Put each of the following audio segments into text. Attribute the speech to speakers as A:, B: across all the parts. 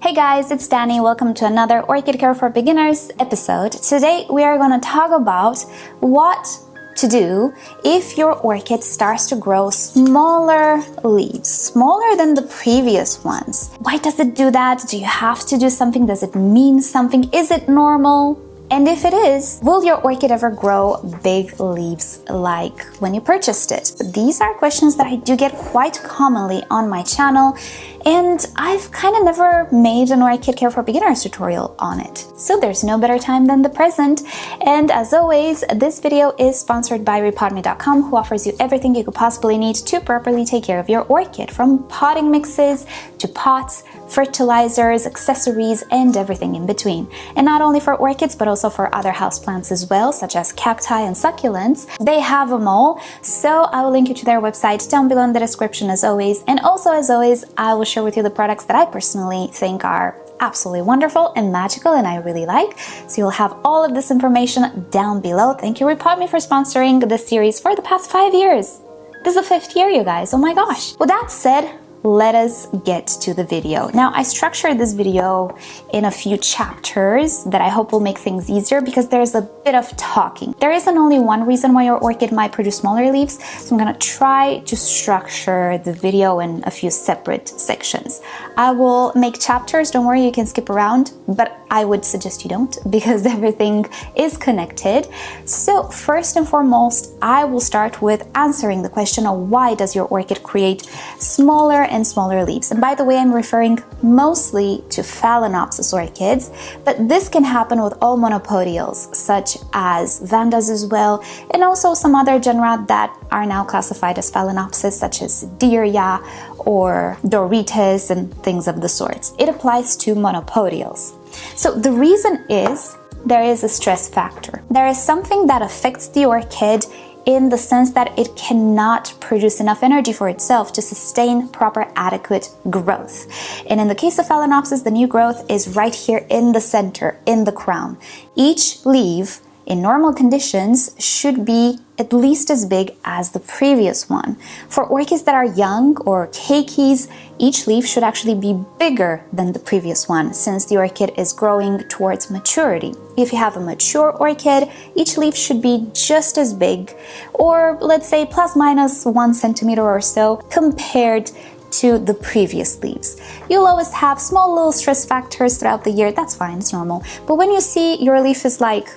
A: Hey guys, it's Danny. Welcome to another Orchid Care for Beginners episode. Today we are going to talk about what to do if your orchid starts to grow smaller leaves, smaller than the previous ones. Why does it do that? Do you have to do something? Does it mean something? Is it normal? And if it is, will your orchid ever grow big leaves like when you purchased it? These are questions that I do get quite commonly on my channel, and I've kind of never made an Orchid Care for Beginners tutorial on it. So there's no better time than the present. And as always, this video is sponsored by rePotme.com, who offers you everything you could possibly need to properly take care of your orchid, from potting mixes to pots, fertilizers, accessories, and everything in between. And not only for orchids, but also for other houseplants as well, such as cacti and succulents. They have them all, so I will link you to their website down below in the description as always. And also, as always, I will share with you the products that I personally think are absolutely wonderful and magical and I really like. So you'll have all of this information down below. Thank you rePotme for sponsoring this series for the past 5 years. This is the 5th year, you guys. Oh my gosh. With that said, let us get to the video. Now, I structured this video in a few chapters that I hope will make things easier because there's a bit of talking. There isn't only one reason why your orchid might produce smaller leaves, so I'm gonna try to structure the video in a few separate sections. I will make chapters, don't worry, you can skip around, but I would suggest you don't because everything is connected. So first and foremost, I will start with answering the question of why does your orchid create smaller and smaller leaves. And by the way, I'm referring mostly to Phalaenopsis orchids, but this can happen with all monopodials, such as Vandas as well, and also some other genera that are now classified as Phalaenopsis, such as Dirya or Dorites and things of the sorts. It applies to monopodials. So the reason is there is a stress factor. There is something that affects the orchid in the sense that it cannot produce enough energy for itself to sustain proper adequate growth. And in the case of Phalaenopsis, the new growth is right here in the center, in the crown. Each leaf in normal conditions should be at least as big as the previous one. For orchids that are young or keikis, each leaf should actually be bigger than the previous one since the orchid is growing towards maturity. If you have a mature orchid, each leaf should be just as big, or let's say plus minus 1 centimeter or so compared to the previous leaves. You'll always have small little stress factors throughout the year, that's fine, it's normal. But when you see your leaf is like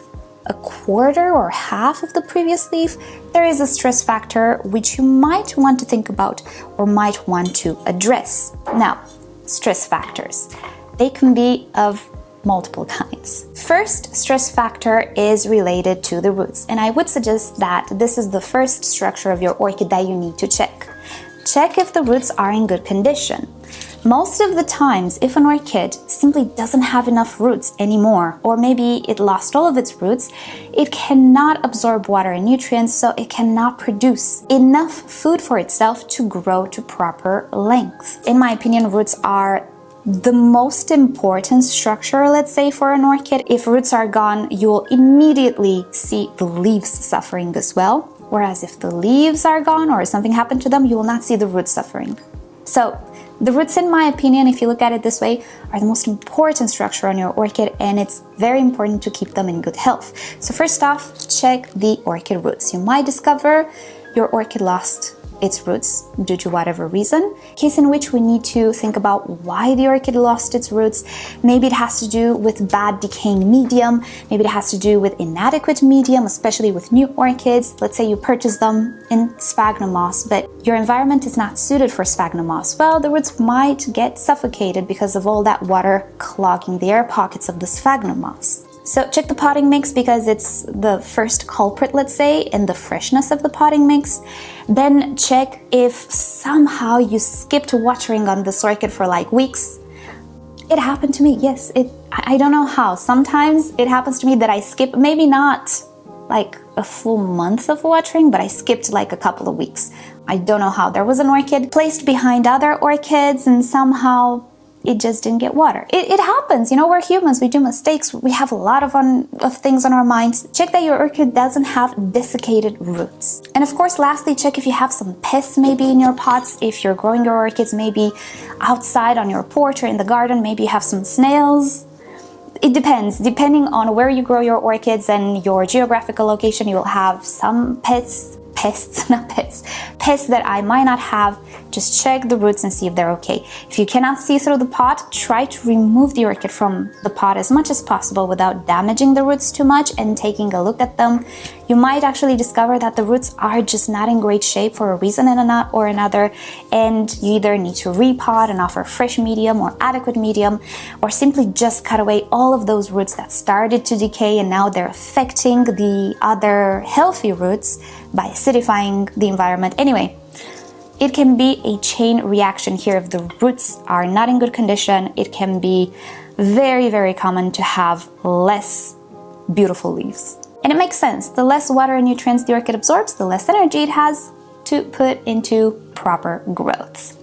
A: a quarter or half of the previous leaf, there is a stress factor which you might want to think about or might want to address. Now, stress factors. They can be of multiple kinds. First stress factor is related to the roots, and I would suggest that this is the first structure of your orchid that you need to check. Check if the roots are in good condition. Most of the times, if an orchid simply doesn't have enough roots anymore, or maybe it lost all of its roots, it cannot absorb water and nutrients, so it cannot produce enough food for itself to grow to proper length. In my opinion, roots are the most important structure, let's say, for an orchid. If roots are gone, you will immediately see the leaves suffering as well. Whereas if the leaves are gone or something happened to them, you will not see the roots suffering. So the roots, in my opinion, if you look at it this way, are the most important structure on your orchid, and it's very important to keep them in good health. So first off, check the orchid roots. You might discover your orchid lost its roots due to whatever reason, case in which we need to think about why the orchid lost its roots. Maybe it has to do with bad decaying medium, maybe it has to do with inadequate medium, especially with new orchids. Let's say you purchase them in sphagnum moss, but your environment is not suited for sphagnum moss. Well, the roots might get suffocated because of all that water clogging the air pockets of the sphagnum moss. So check the potting mix because it's the first culprit, let's say, in the freshness of the potting mix. Then check if somehow you skipped watering on this orchid for like weeks. It happened to me, yes. I don't know how. Sometimes it happens to me that I skip, maybe not like a full month of watering, but I skipped like a couple of weeks. I don't know how. There was an orchid placed behind other orchids and somehow it just didn't get water. It happens, you know, we're humans, we do mistakes, we have a lot of things on our minds. Check that your orchid doesn't have desiccated roots. And of course, lastly, check if you have some pests maybe in your pots. If you're growing your orchids maybe outside on your porch or in the garden, maybe you have some snails. It depends. Depending on where you grow your orchids and your geographical location, you will have some pests that I might not have. Just check the roots and see if they're okay. If you cannot see through the pot, try to remove the orchid from the pot as much as possible without damaging the roots too much and taking a look at them. You might actually discover that the roots are just not in great shape for a reason or another, and you either need to repot and offer fresh medium or adequate medium, or simply just cut away all of those roots that started to decay and now they're affecting the other healthy roots by acidifying the environment. Anyway, it can be a chain reaction here. If the roots are not in good condition, it can be very, very common to have less beautiful leaves. And it makes sense. The less water and nutrients the orchid absorbs, the less energy it has to put into proper growth.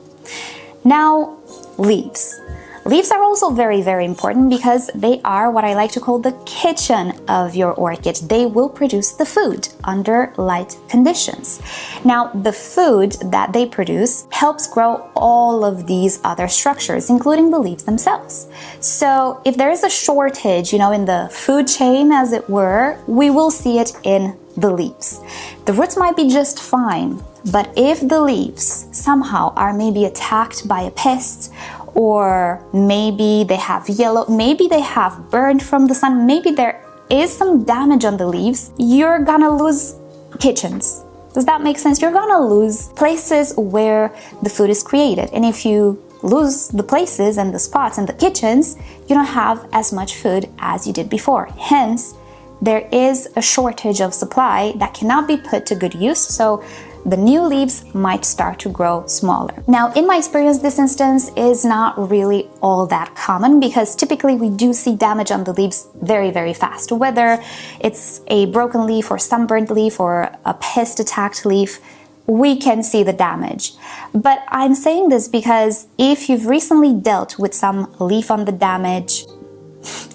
A: Now, leaves. Leaves are also very, very important because they are what I like to call the kitchen of your orchid. They will produce the food under light conditions. Now, the food that they produce helps grow all of these other structures, including the leaves themselves. So if there is a shortage, you know, in the food chain, as it were, we will see it in the leaves. The roots might be just fine, but if the leaves somehow are maybe attacked by a pest, or maybe they have yellow, maybe they have burned from the sun, maybe there is some damage on the leaves, you're gonna lose kitchens. Does that make sense? You're gonna lose places where the food is created. And if you lose the places and the spots and the kitchens, you don't have as much food as you did before. Hence, there is a shortage of supply that cannot be put to good use. So the new leaves might start to grow smaller. Now, in my experience, this instance is not really all that common because typically we do see damage on the leaves very, very fast. Whether it's a broken leaf or sunburned leaf or a pest-attacked leaf, we can see the damage. But I'm saying this because if you've recently dealt with some leaf on the damage,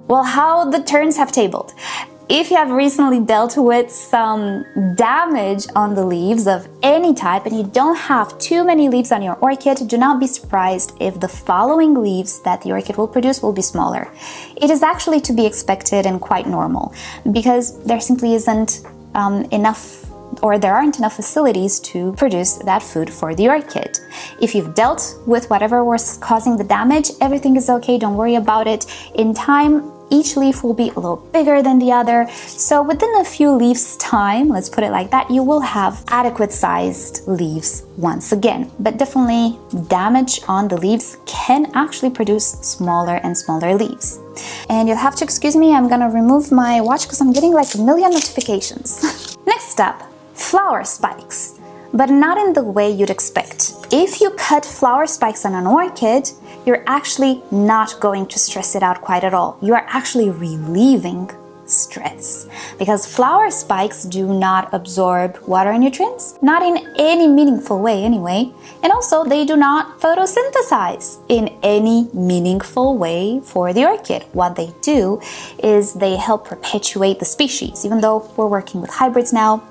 A: well, how the turns have tabled. If you have recently dealt with some damage on the leaves of any type and you don't have too many leaves on your orchid, do not be surprised if the following leaves that the orchid will produce will be smaller. It is actually to be expected and quite normal because there simply isn't there aren't enough facilities to produce that food for the orchid. If you've dealt with whatever was causing the damage, everything is okay, don't worry about it. In time, each leaf will be a little bigger than the other. So within a few leaves time, let's put it like that, you will have adequate sized leaves once again. But definitely damage on the leaves can actually produce smaller and smaller leaves. And you'll have to excuse me, I'm gonna remove my watch because I'm getting like a million notifications. Next up, flower spikes. But not in the way you'd expect. If you cut flower spikes on an orchid, you're actually not going to stress it out quite at all. You are actually relieving stress because flower spikes do not absorb water and nutrients, not in any meaningful way anyway, and also they do not photosynthesize in any meaningful way for the orchid. What they do is they help perpetuate the species, even though we're working with hybrids now.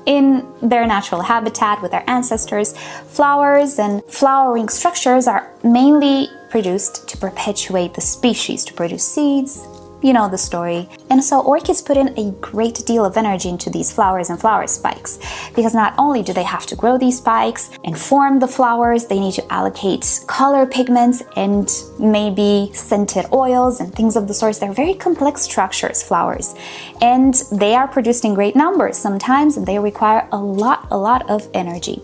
A: In their natural habitat with their ancestors, flowers and flowering structures are mainly produced to perpetuate the species, to produce seeds. You know the story. And so orchids put in a great deal of energy into these flowers and flower spikes because not only do they have to grow these spikes and form the flowers, they need to allocate color pigments and maybe scented oils and things of the sort. They're very complex structures, flowers, and they are produced in great numbers sometimes, and they require a lot of energy.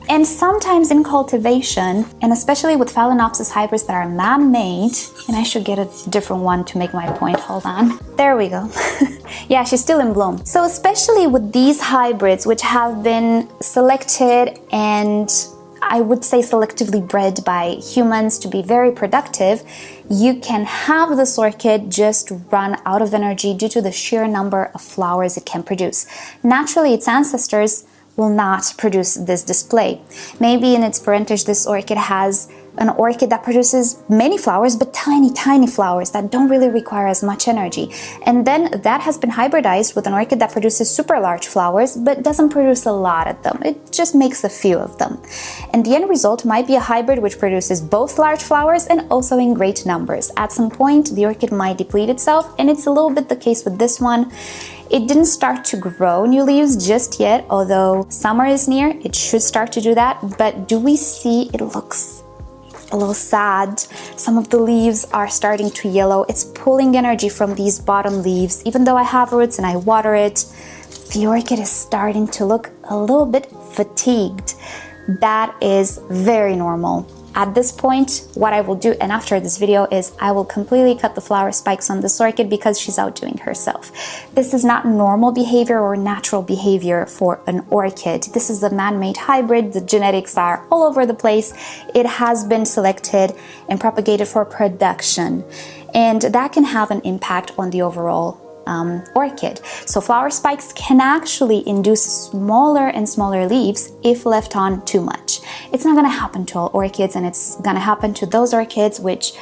A: And sometimes in cultivation, and especially with Phalaenopsis hybrids that are man-made, and I should get a different one to make my point, hold on. There we go. Yeah, she's still in bloom. So especially with these hybrids, which have been selected and I would say selectively bred by humans to be very productive, you can have this orchid just run out of energy due to the sheer number of flowers it can produce. Naturally, its ancestors will not produce this display. Maybe in its parentage, this orchid has an orchid that produces many flowers, but tiny flowers that don't really require as much energy. And then that has been hybridized with an orchid that produces super large flowers, but doesn't produce a lot of them. It just makes a few of them. And the end result might be a hybrid which produces both large flowers and also in great numbers. At some point, the orchid might deplete itself, and it's a little bit the case with this one. It didn't start to grow new leaves just yet, although summer is near, it should start to do that. But do we see it looks a little sad? Some of the leaves are starting to yellow. It's pulling energy from these bottom leaves. Even though I have roots and I water it, the orchid is starting to look a little bit fatigued. That is very normal. At this point, what I will do, and after this video, is I will completely cut the flower spikes on this orchid because she's outdoing herself. This is not normal behavior or natural behavior for an orchid. This is a man-made hybrid. The genetics are all over the place. It has been selected and propagated for production, and that can have an impact on the overall orchid. So flower spikes can actually induce smaller and smaller leaves if left on too much. It's not going to happen to all orchids, and it's going to happen to those orchids which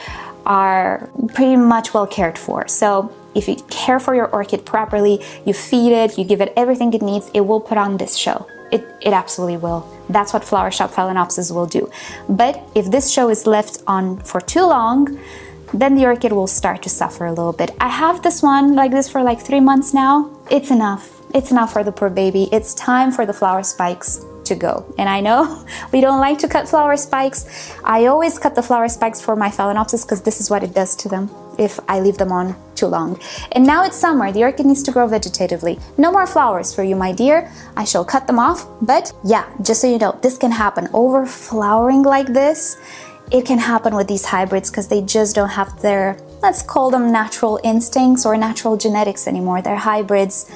A: are pretty much well cared for. So if you care for your orchid properly, you feed it, you give it everything it needs, it will put on this show. It absolutely will. That's what flower shop Phalaenopsis will do. But if this show is left on for too long, then the orchid will start to suffer a little bit. I have this one like this for like 3 months now. It's enough. It's enough for the poor baby. It's time for the flower spikes to go. And I know we don't like to cut flower spikes. I always cut the flower spikes for my Phalaenopsis because this is what it does to them if I leave them on too long. And now it's summer. The orchid needs to grow vegetatively. No more flowers for you, my dear. I shall cut them off. But yeah, just so you know, this can happen. Overflowering like this, it can happen with these hybrids because they just don't have their, let's call them natural instincts or natural genetics anymore. They're hybrids.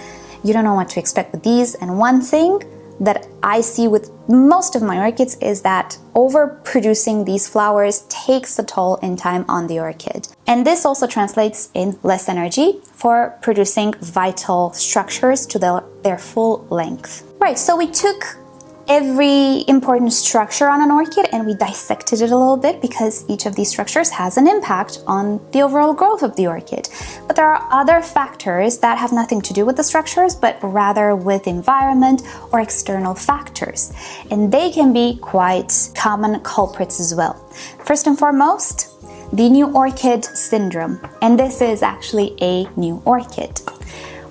A: You don't know what to expect with these. And one thing that I see with most of my orchids is that overproducing these flowers takes a toll in time on the orchid. And this also translates in less energy for producing vital structures to their full length. Right, so we took every important structure on an orchid and we dissected it a little bit because each of these structures has an impact on the overall growth of the orchid. But there are other factors that have nothing to do with the structures, but rather with environment or external factors. And they can be quite common culprits as well. First and foremost, the new orchid syndrome. And this is actually a new orchid.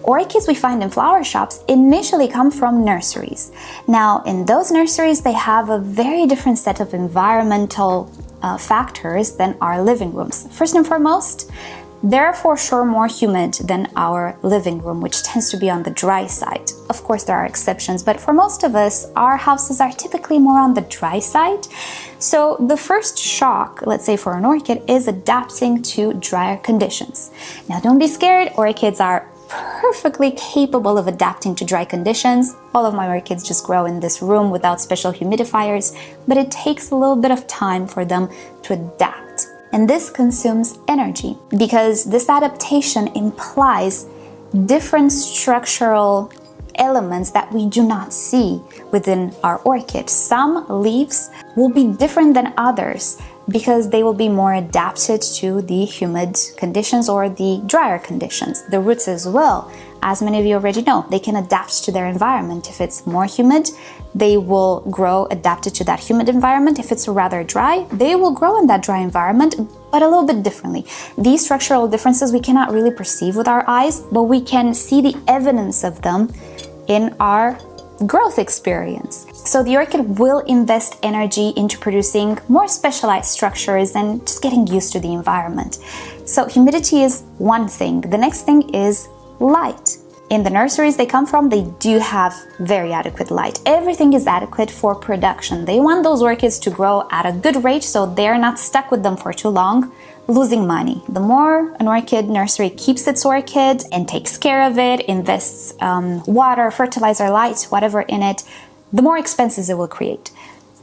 A: Orchids we find in flower shops initially come from nurseries. Now, in those nurseries, they have a very different set of environmental factors than our living rooms. First and foremost, they're for sure more humid than our living room, which tends to be on the dry side. Of course, there are exceptions, but for most of us, our houses are typically more on the dry side. So the first shock, let's say for an orchid, is adapting to drier conditions. Now, don't be scared. Orchids are perfectly capable of adapting to dry conditions. All of my orchids just grow in this room without special humidifiers, but it takes a little bit of time for them to adapt. And this consumes energy because this adaptation implies different structural elements that we do not see within our orchid. Some leaves will be different than others because they will be more adapted to the humid conditions or the drier conditions. The roots as well, as many of you already know, they can adapt to their environment. If it's more humid, they will grow adapted to that humid environment. If it's rather dry, they will grow in that dry environment, but a little bit differently. These structural differences we cannot really perceive with our eyes, but we can see the evidence of them in our growth experience. So the orchid will invest energy into producing more specialized structures and just getting used to the environment. So humidity is one thing. The next thing is light. In the nurseries they come from, they do have very adequate light. Everything is adequate for production. They want those orchids to grow at a good rate so they're not stuck with them for too long, losing money. The more an orchid nursery keeps its orchid and takes care of it, invests water, fertilizer, light, whatever in it, the more expenses it will create.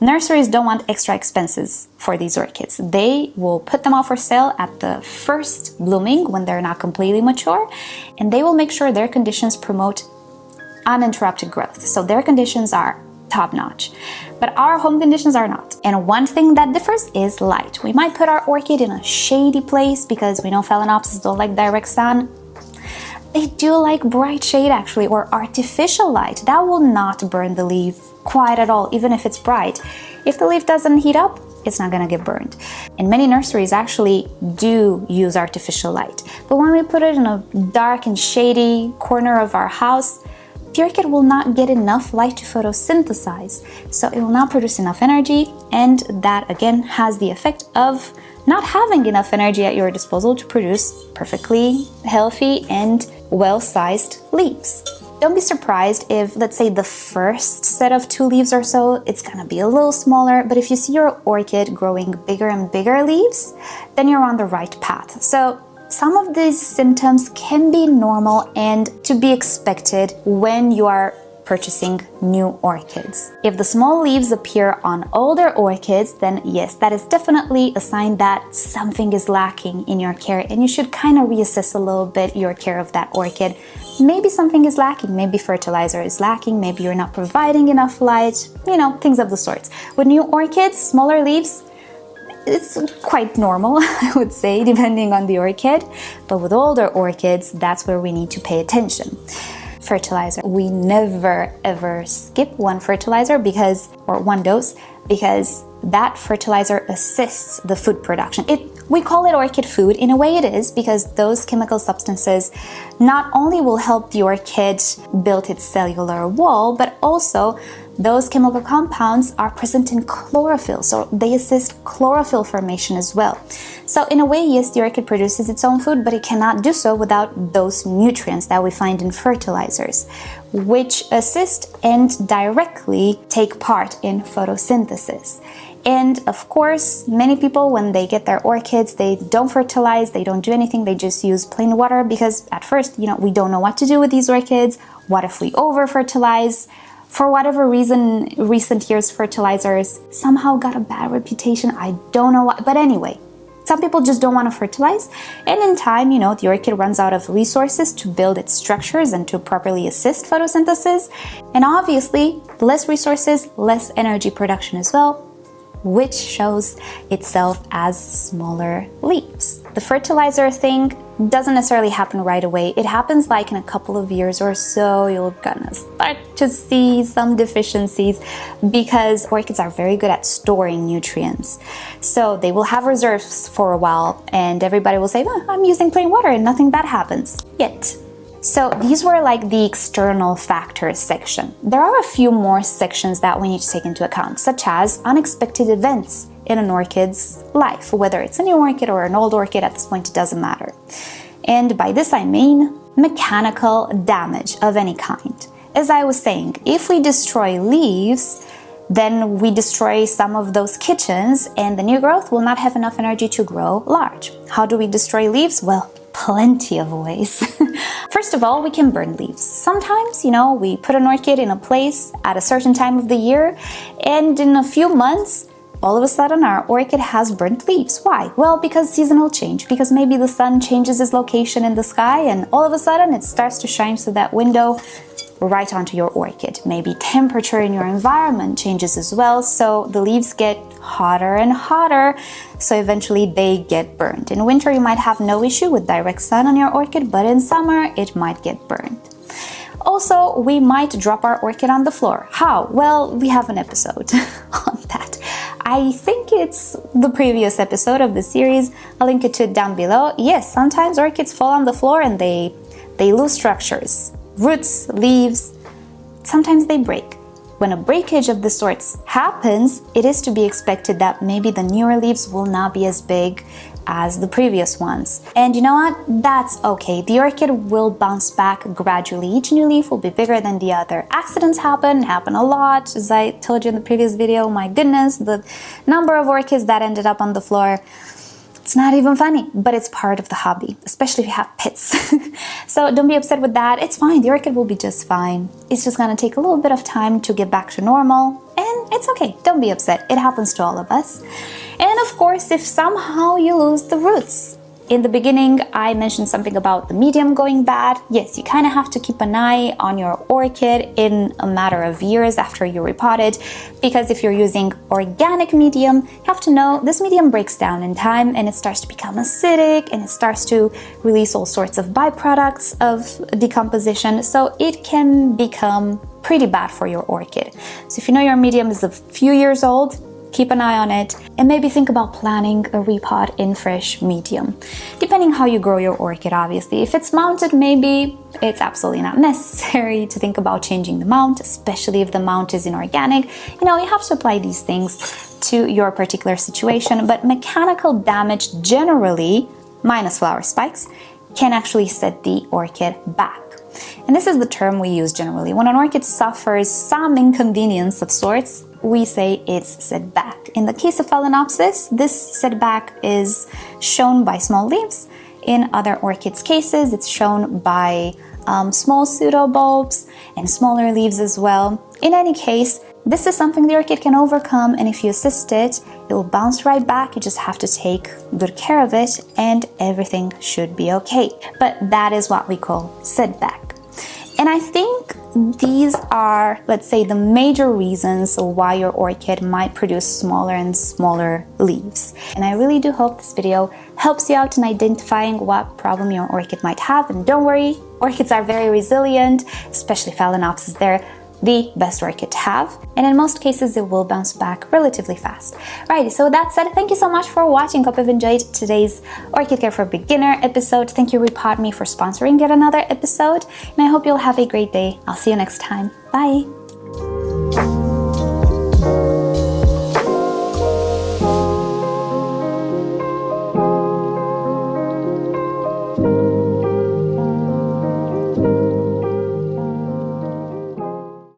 A: Nurseries don't want extra expenses for these orchids. They will put them out for sale at the first blooming when they're not completely mature, and they will make sure their conditions promote uninterrupted growth. So their conditions are top-notch. but our home conditions are not. And one thing that differs is light. We might put our orchid in a shady place because we know Phalaenopsis don't like direct sun. They do like bright shade actually, or artificial light. That will not burn the leaf quite at all, even if it's bright. If the leaf doesn't heat up, it's not gonna get burned. And many nurseries actually do use artificial light. But when we put it in a dark and shady corner of our house, the orchid will not get enough light to photosynthesize. So it will not produce enough energy, and that again has the effect of not having enough energy at your disposal to produce perfectly healthy and well-sized leaves. Don't be surprised if, let's say, the first set of 2 leaves or so, it's gonna be a little smaller, but if you see your orchid growing bigger and bigger leaves, then you're on the right path. So some of these symptoms can be normal and to be expected when you are purchasing new orchids. If the small leaves appear on older orchids, then yes, that is definitely a sign that something is lacking in your care, and you should kind of reassess a little bit your care of that orchid. Maybe something is lacking, maybe fertilizer is lacking, maybe you're not providing enough light, you know, things of the sorts. With new orchids, smaller leaves, it's quite normal, I would say, depending on the orchid. But with older orchids, that's where we need to pay attention. Fertilizer. We never ever skip one fertilizer or one dose, because that fertilizer assists the food production. We call it orchid food. In a way it is, because those chemical substances not only will help the orchid build its cellular wall, but also those chemical compounds are present in chlorophyll, so they assist chlorophyll formation as well. So in a way, yes, the orchid produces its own food, but it cannot do so without those nutrients that we find in fertilizers, which assist and directly take part in photosynthesis. And of course, many people, when they get their orchids, they don't fertilize, they don't do anything, they just use plain water, because at first, we don't know what to do with these orchids. What if we over-fertilize? For whatever reason, recent years fertilizers somehow got a bad reputation. I don't know why, but anyway, some people just don't want to fertilize, and in time, the orchid runs out of resources to build its structures and to properly assist photosynthesis. And obviously, less resources, less energy production as well, which shows itself as smaller leaves. The fertilizer thing doesn't necessarily happen right away. It happens like in a couple of years or so. You're gonna start to see some deficiencies, because orchids are very good at storing nutrients. So they will have reserves for a while, and everybody will say, I'm using plain water and nothing bad happens yet. So these were like the external factors section. There are a few more sections that we need to take into account, such as unexpected events in an orchid's life. Whether it's a new orchid or an old orchid, at this point it doesn't matter. And by this I mean mechanical damage of any kind. As I was saying, if we destroy leaves, then we destroy some of those kitchens, and the new growth will not have enough energy to grow large. How do we destroy leaves? Well, plenty of ways. First of all, we can burn leaves. Sometimes, we put an orchid in a place at a certain time of the year, and in a few months, all of a sudden our orchid has burnt leaves. Why? Well, because seasonal change, because maybe the sun changes its location in the sky, and all of a sudden it starts to shine through that window right onto your orchid. Maybe temperature in your environment changes as well, so the leaves get hotter and hotter, so eventually they get burned. In winter you might have no issue with direct sun on your orchid, but in summer it might get burned. Also, we might drop our orchid on the floor. How? Well, we have an episode on that. I think it's the previous episode of the series. I'll link it to it down below. Yes, sometimes orchids fall on the floor and they lose structures. Roots, leaves, sometimes they break. When a breakage of the sorts happens, it is to be expected that maybe the newer leaves will not be as big as the previous ones. And you know what? That's okay. The orchid will bounce back gradually. Each new leaf will be bigger than the other. Accidents happen a lot. As I told you in the previous video, my goodness, the number of orchids that ended up on the floor, it's not even funny, but it's part of the hobby, especially if you have pets. So don't be upset with that. It's fine. The orchid will be just fine. It's just gonna take a little bit of time to get back to normal, and it's okay. Don't be upset. It happens to all of us. And of course, if somehow you lose the roots, In the beginning, I mentioned something about the medium going bad. Yes, you kind of have to keep an eye on your orchid in a matter of years after you repot it, because if you're using organic medium, you have to know this medium breaks down in time and it starts to become acidic and it starts to release all sorts of byproducts of decomposition, so it can become pretty bad for your orchid. So if you know your medium is a few years old, keep an eye on it and maybe think about planning a repot in fresh medium, depending how you grow your orchid, obviously. If it's mounted, maybe it's absolutely not necessary to think about changing the mount, especially if the mount is inorganic. You know, you have to apply these things to your particular situation, but mechanical damage generally, minus flower spikes, can actually set the orchid back. And this is the term we use generally. When an orchid suffers some inconvenience of sorts, we say it's set back. In the case of Phalaenopsis, this setback is shown by small leaves. In other orchids' cases, it's shown by small pseudobulbs and smaller leaves as well. In any case, this is something the orchid can overcome, and if you assist it, it will bounce right back. You just have to take good care of it and everything should be okay. But that is what we call setback. And I think these are, let's say, the major reasons why your orchid might produce smaller and smaller leaves. And I really do hope this video helps you out in identifying what problem your orchid might have. And don't worry, orchids are very resilient, especially Phalaenopsis. They're the best orchid to have, and in most cases it will bounce back relatively fast. Right, so with that said, thank you so much for watching. Hope you've enjoyed today's Orchid Care for Beginner episode. Thank you rePotme for sponsoring yet another episode, and I hope you'll have a great day. I'll see you next time. Bye!